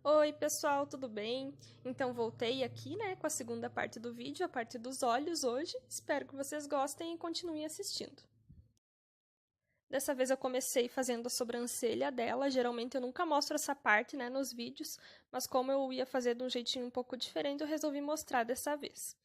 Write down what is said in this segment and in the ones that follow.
Oi pessoal, tudo bem? Então voltei aqui, né, com a segunda parte do vídeo, a parte dos olhos hoje. Espero que vocês gostem e continuem assistindo. Dessa vez eu comecei fazendo a sobrancelha dela. Geralmente eu nunca mostro essa parte, né, nos vídeos, mas como eu ia fazer de um jeitinho um pouco diferente, eu resolvi mostrar dessa vez.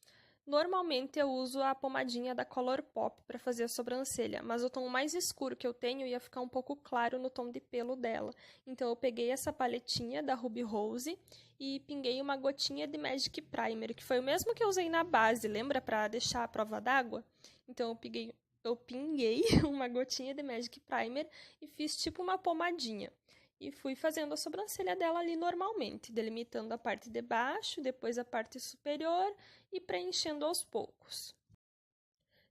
Normalmente eu uso a pomadinha da Colourpop para fazer a sobrancelha, mas o tom mais escuro que eu tenho ia ficar um pouco claro no tom de pelo dela. Então eu peguei essa paletinha da Ruby Rose e pinguei uma gotinha de Magic Primer, que foi o mesmo que eu usei na base, lembra? Para deixar a prova d'água? Então eu pinguei uma gotinha de Magic Primer e fiz tipo uma pomadinha. E fui fazendo a sobrancelha dela ali normalmente, delimitando a parte de baixo, depois a parte superior e preenchendo aos poucos.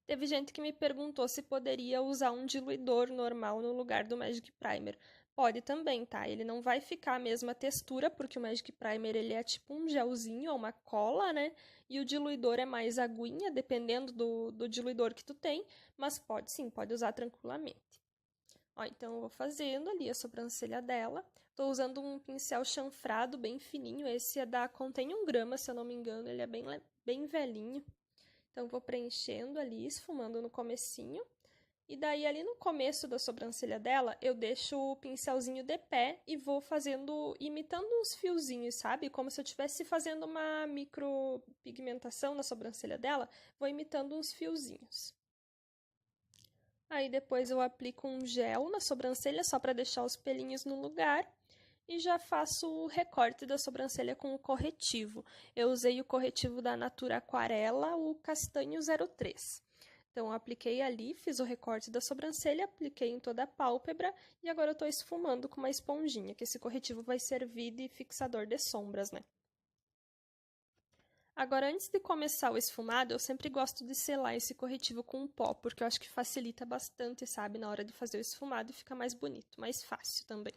Teve gente que me perguntou se poderia usar um diluidor normal no lugar do Magic Primer. Pode também, tá? Ele não vai ficar a mesma textura, porque o Magic Primer ele é tipo um gelzinho ou uma cola, né? E o diluidor é mais aguinha, dependendo do diluidor que tu tem, mas pode sim, pode usar tranquilamente. Ó, então eu vou fazendo ali a sobrancelha dela. Tô usando um pincel chanfrado bem fininho, esse é da Contém 1 grama, se eu não me engano, ele é bem velhinho. Então vou preenchendo ali, esfumando no comecinho. E daí ali no começo da sobrancelha dela, eu deixo o pincelzinho de pé e vou fazendo, imitando uns fiozinhos, sabe? Como se eu estivesse fazendo uma micropigmentação na sobrancelha dela, vou imitando uns fiozinhos. Aí depois eu aplico um gel na sobrancelha só para deixar os pelinhos no lugar e já faço o recorte da sobrancelha com o corretivo. Eu usei o corretivo da Natura Aquarela, o Castanho 03. Então eu apliquei ali, fiz o recorte da sobrancelha, apliquei em toda a pálpebra e agora eu estou esfumando com uma esponjinha, que esse corretivo vai servir de fixador de sombras, né? Agora, antes de começar o esfumado, eu sempre gosto de selar esse corretivo com um pó, porque eu acho que facilita bastante, sabe, na hora de fazer o esfumado e fica mais bonito, mais fácil também.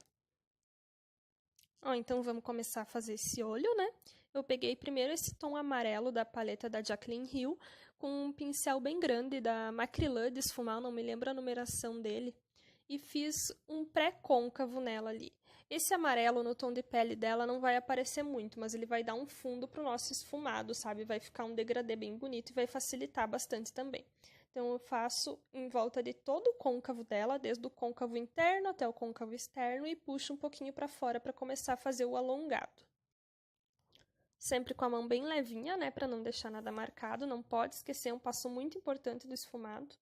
Ó, então vamos começar a fazer esse olho, né? Eu peguei primeiro esse tom amarelo da paleta da Jaclyn Hill, com um pincel bem grande da Macrylan de esfumar, não me lembro a numeração dele, e fiz um pré-côncavo nela ali. Esse amarelo no tom de pele dela não vai aparecer muito, mas ele vai dar um fundo pro nosso esfumado, sabe? Vai ficar um degradê bem bonito e vai facilitar bastante também. Então, eu faço em volta de todo o côncavo dela, desde o côncavo interno até o côncavo externo, e puxo um pouquinho para fora para começar a fazer o alongado. Sempre com a mão bem levinha, né, para não deixar nada marcado. Não pode esquecer, é um passo muito importante do esfumado.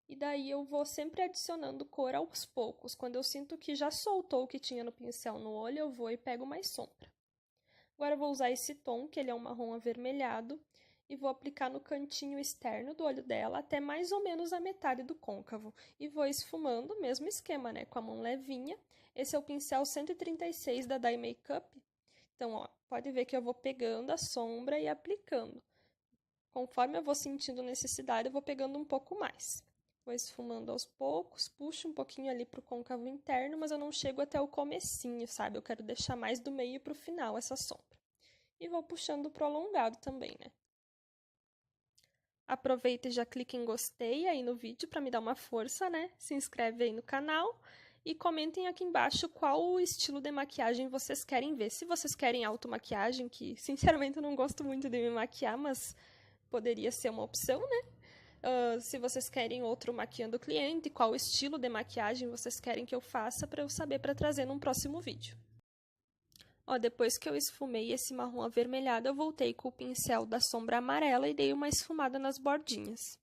E daí eu vou sempre adicionando cor aos poucos. Quando eu sinto que já soltou o que tinha no pincel no olho, eu vou e pego mais sombra. Agora eu vou usar esse tom, que ele é um marrom avermelhado, e vou aplicar no cantinho externo do olho dela até mais ou menos a metade do côncavo. E vou esfumando, mesmo esquema, né, com a mão levinha. Esse é o pincel 136 da Dye Makeup. Então, ó, pode ver que eu vou pegando a sombra e aplicando. Conforme eu vou sentindo necessidade, eu vou pegando um pouco mais. Vou esfumando aos poucos, puxo um pouquinho ali pro côncavo interno, mas eu não chego até o comecinho, sabe? Eu quero deixar mais do meio pro final essa sombra. E vou puxando pro alongado também, né? Aproveita e já clica em gostei aí no vídeo para me dar uma força, né? Se inscreve aí no canal e comentem aqui embaixo qual o estilo de maquiagem vocês querem ver. Se vocês querem automaquiagem, que sinceramente eu não gosto muito de me maquiar, mas poderia ser uma opção, né? Se vocês querem outro maquiando o cliente, qual estilo de maquiagem vocês querem que eu faça para eu saber para trazer num próximo vídeo. Ó, depois que eu esfumei esse marrom avermelhado, eu voltei com o pincel da sombra amarela e dei uma esfumada nas bordinhas.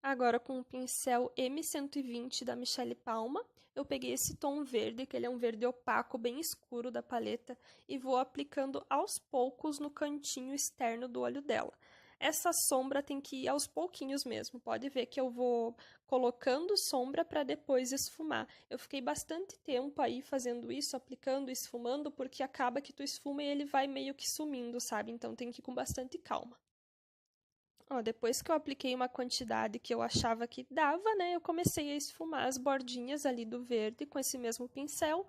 Agora, com o pincel M120 da Michelle Palma, eu peguei esse tom verde, que ele é um verde opaco, bem escuro da paleta, e vou aplicando aos poucos no cantinho externo do olho dela. Essa sombra tem que ir aos pouquinhos mesmo, pode ver que eu vou colocando sombra para depois esfumar. Eu fiquei bastante tempo aí fazendo isso, aplicando, esfumando, porque acaba que tu esfuma e ele vai meio que sumindo, sabe? Então tem que ir com bastante calma. Ó, depois que eu apliquei uma quantidade que eu achava que dava, né, eu comecei a esfumar as bordinhas ali do verde com esse mesmo pincel.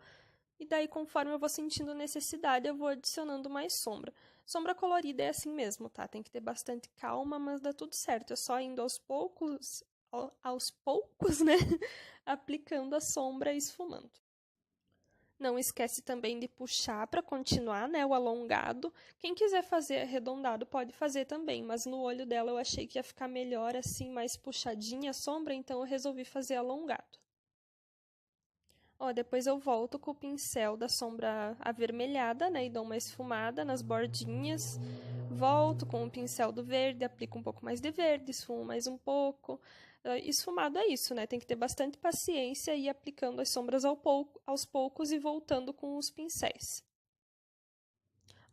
E daí, conforme eu vou sentindo necessidade, eu vou adicionando mais sombra. Sombra colorida é assim mesmo, tá? Tem que ter bastante calma, mas dá tudo certo. É só indo aos poucos, né? Aplicando a sombra e esfumando. Não esquece também de puxar para continuar, né, o alongado. Quem quiser fazer arredondado pode fazer também, mas no olho dela eu achei que ia ficar melhor assim, mais puxadinha a sombra, então eu resolvi fazer alongado. Ó, depois eu volto com o pincel da sombra avermelhada, né, e dou uma esfumada nas bordinhas. Volto com o pincel do verde, aplico um pouco mais de verde, esfumo mais um pouco. Esfumado é isso, né? Tem que ter bastante paciência e ir aplicando as sombras aos poucos e voltando com os pincéis.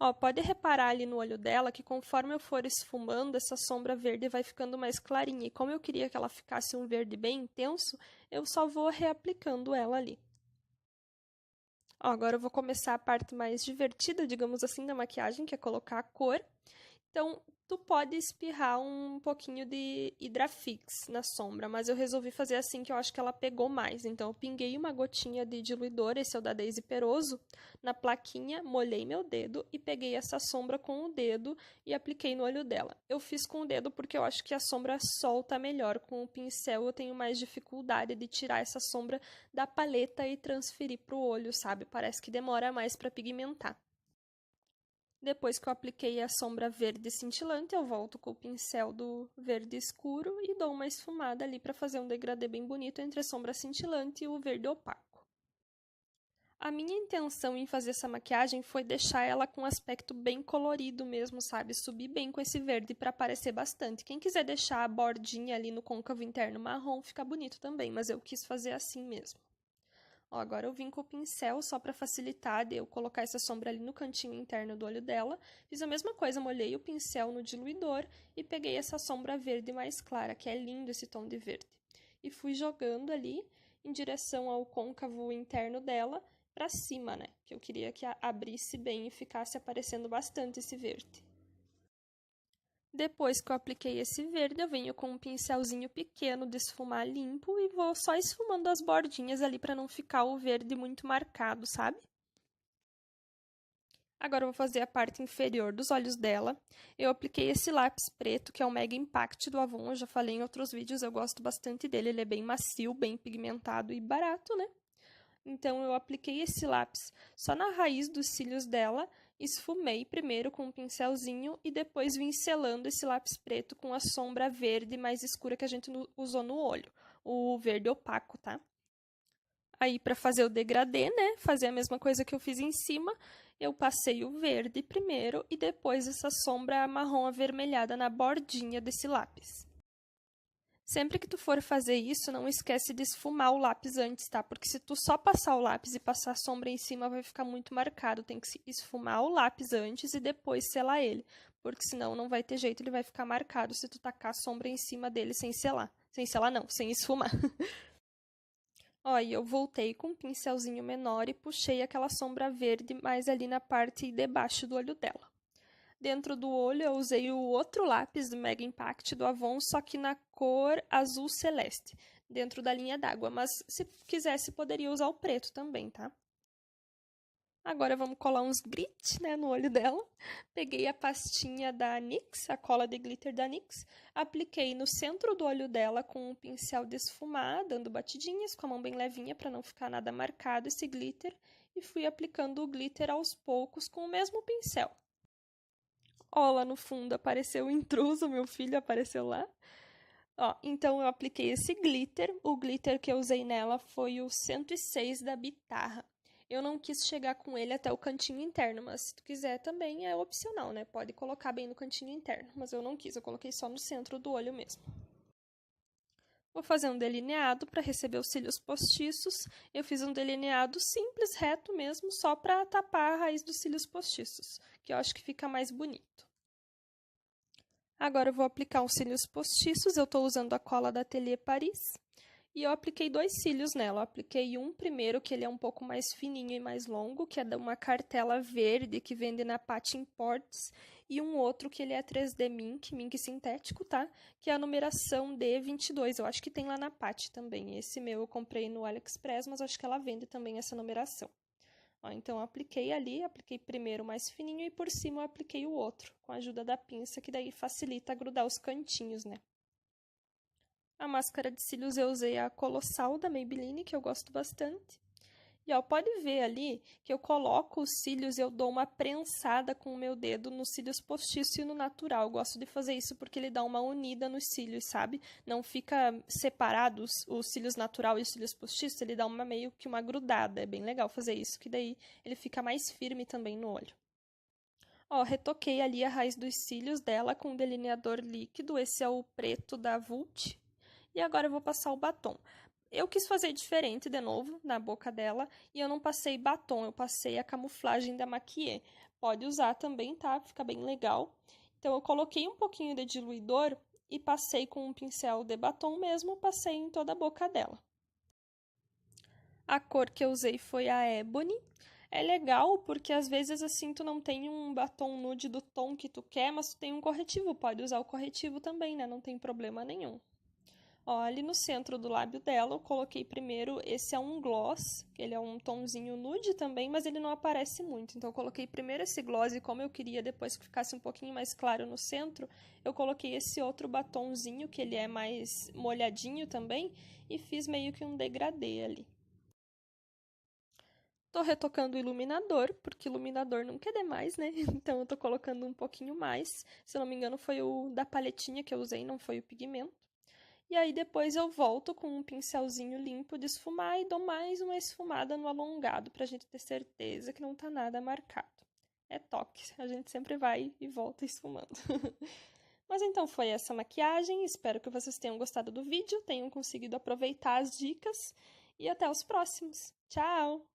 Ó, pode reparar ali no olho dela que conforme eu for esfumando, essa sombra verde vai ficando mais clarinha. E como eu queria que ela ficasse um verde bem intenso, eu só vou reaplicando ela ali. Ó, agora eu vou começar a parte mais divertida, digamos assim, da maquiagem, que é colocar a cor. Então, tu pode espirrar um pouquinho de Hidrafix na sombra, mas eu resolvi fazer assim que eu acho que ela pegou mais. Então, eu pinguei uma gotinha de diluidor, esse é o da Daisy Peroso, na plaquinha, molhei meu dedo e peguei essa sombra com o dedo e apliquei no olho dela. Eu fiz com o dedo porque eu acho que a sombra solta melhor. Com o pincel eu tenho mais dificuldade de tirar essa sombra da paleta e transferir para o olho, sabe? Parece que demora mais para pigmentar. Depois que eu apliquei a sombra verde cintilante, eu volto com o pincel do verde escuro e dou uma esfumada ali para fazer um degradê bem bonito entre a sombra cintilante e o verde opaco. A minha intenção em fazer essa maquiagem foi deixar ela com um aspecto bem colorido mesmo, sabe? Subir bem com esse verde para aparecer bastante. Quem quiser deixar a bordinha ali no côncavo interno marrom, fica bonito também, mas eu quis fazer assim mesmo. Ó, agora eu vim com o pincel só para facilitar de eu colocar essa sombra ali no cantinho interno do olho dela. Fiz a mesma coisa, molhei o pincel no diluidor e peguei essa sombra verde mais clara, que é lindo esse tom de verde. E fui jogando ali em direção ao côncavo interno dela para cima, né? Que eu queria que abrisse bem e ficasse aparecendo bastante esse verde. Depois que eu apliquei esse verde, eu venho com um pincelzinho pequeno de esfumar limpo e vou só esfumando as bordinhas ali para não ficar o verde muito marcado, sabe? Agora eu vou fazer a parte inferior dos olhos dela. Eu apliquei esse lápis preto, que é o Mega Impact do Avon. Eu já falei em outros vídeos, eu gosto bastante dele. Ele é bem macio, bem pigmentado e barato, né? Então, eu apliquei esse lápis só na raiz dos cílios dela, esfumei primeiro com um pincelzinho e depois vim selando esse lápis preto com a sombra verde mais escura que a gente usou no olho, o verde opaco, tá? Aí, para fazer o degradê, né, fazer a mesma coisa que eu fiz em cima, eu passei o verde primeiro e depois essa sombra marrom avermelhada na bordinha desse lápis. Sempre que tu for fazer isso, não esquece de esfumar o lápis antes, tá? Porque se tu só passar o lápis e passar a sombra em cima, vai ficar muito marcado. Tem que esfumar o lápis antes e depois selar ele. Porque senão não vai ter jeito, ele vai ficar marcado se tu tacar a sombra em cima dele sem selar. Sem selar não, sem esfumar. Ó, e eu voltei com um pincelzinho menor e puxei aquela sombra verde mais ali na parte de baixo do olho dela. Dentro do olho eu usei o outro lápis do Mega Impact do Avon, só que na cor azul celeste, dentro da linha d'água. Mas se quisesse, poderia usar o preto também, tá? Agora vamos colar uns glitter, né, no olho dela. Peguei a pastinha da NYX, a cola de glitter da NYX. Apliquei no centro do olho dela com um pincel de esfumar, dando batidinhas com a mão bem levinha para não ficar nada marcado esse glitter. E fui aplicando o glitter aos poucos com o mesmo pincel. Ó, lá no fundo apareceu o intruso, meu filho apareceu lá. Ó, então eu apliquei esse glitter. O glitter que eu usei nela foi o 106 da Bitarra. Eu não quis chegar com ele até o cantinho interno, mas se tu quiser também é opcional, né? Pode colocar bem no cantinho interno, mas eu não quis, eu coloquei só no centro do olho mesmo. Vou fazer um delineado para receber os cílios postiços. Eu fiz um delineado simples, reto mesmo, só para tapar a raiz dos cílios postiços, que eu acho que fica mais bonito. Agora eu vou aplicar os cílios postiços, eu estou usando a cola da Atelier Paris. E eu apliquei 2 cílios nela. Eu apliquei um primeiro, que ele é um pouco mais fininho e mais longo, que é de uma cartela verde que vende na Pat Imports. E um outro que ele é 3D Mink sintético, tá? Que é a numeração D22. Eu acho que tem lá na Pat também. Esse meu eu comprei no AliExpress, mas acho que ela vende também essa numeração. Ó, então, eu apliquei ali, apliquei primeiro o mais fininho e por cima eu apliquei o outro, com a ajuda da pinça, que daí facilita grudar os cantinhos, né? A máscara de cílios eu usei a Colossal da Maybelline, que eu gosto bastante. E ó, pode ver ali que eu coloco os cílios e eu dou uma prensada com o meu dedo nos cílios postiços e no natural. Eu gosto de fazer isso porque ele dá uma unida nos cílios, sabe? Não fica separados os cílios natural e os cílios postiços, ele dá uma meio que uma grudada. É bem legal fazer isso, que daí ele fica mais firme também no olho. Ó, retoquei ali a raiz dos cílios dela com um delineador líquido. Esse é o preto da Vult. E agora eu vou passar o batom. Eu quis fazer diferente de novo na boca dela e eu não passei batom, eu passei a camuflagem da Maquillet. Pode usar também, tá? Fica bem legal. Então eu coloquei um pouquinho de diluidor e passei com um pincel de batom mesmo, passei em toda a boca dela. A cor que eu usei foi a Ebony. É legal porque às vezes assim tu não tem um batom nude do tom que tu quer, mas tu tem um corretivo, pode usar o corretivo também, né? Não tem problema nenhum. Ó, ali no centro do lábio dela, eu coloquei primeiro, esse é um gloss, que ele é um tomzinho nude também, mas ele não aparece muito. Então, eu coloquei primeiro esse gloss e como eu queria depois que ficasse um pouquinho mais claro no centro, eu coloquei esse outro batonzinho, que ele é mais molhadinho também, e fiz meio que um degradê ali. Tô retocando o iluminador, porque iluminador nunca é demais, né? Então, eu tô colocando um pouquinho mais. Se eu não me engano, foi o da paletinha que eu usei, não foi o pigmento. E aí depois eu volto com um pincelzinho limpo de esfumar e dou mais uma esfumada no alongado pra gente ter certeza que não tá nada marcado. É toque, a gente sempre vai e volta esfumando. Mas então foi essa maquiagem, espero que vocês tenham gostado do vídeo, tenham conseguido aproveitar as dicas e até os próximos. Tchau!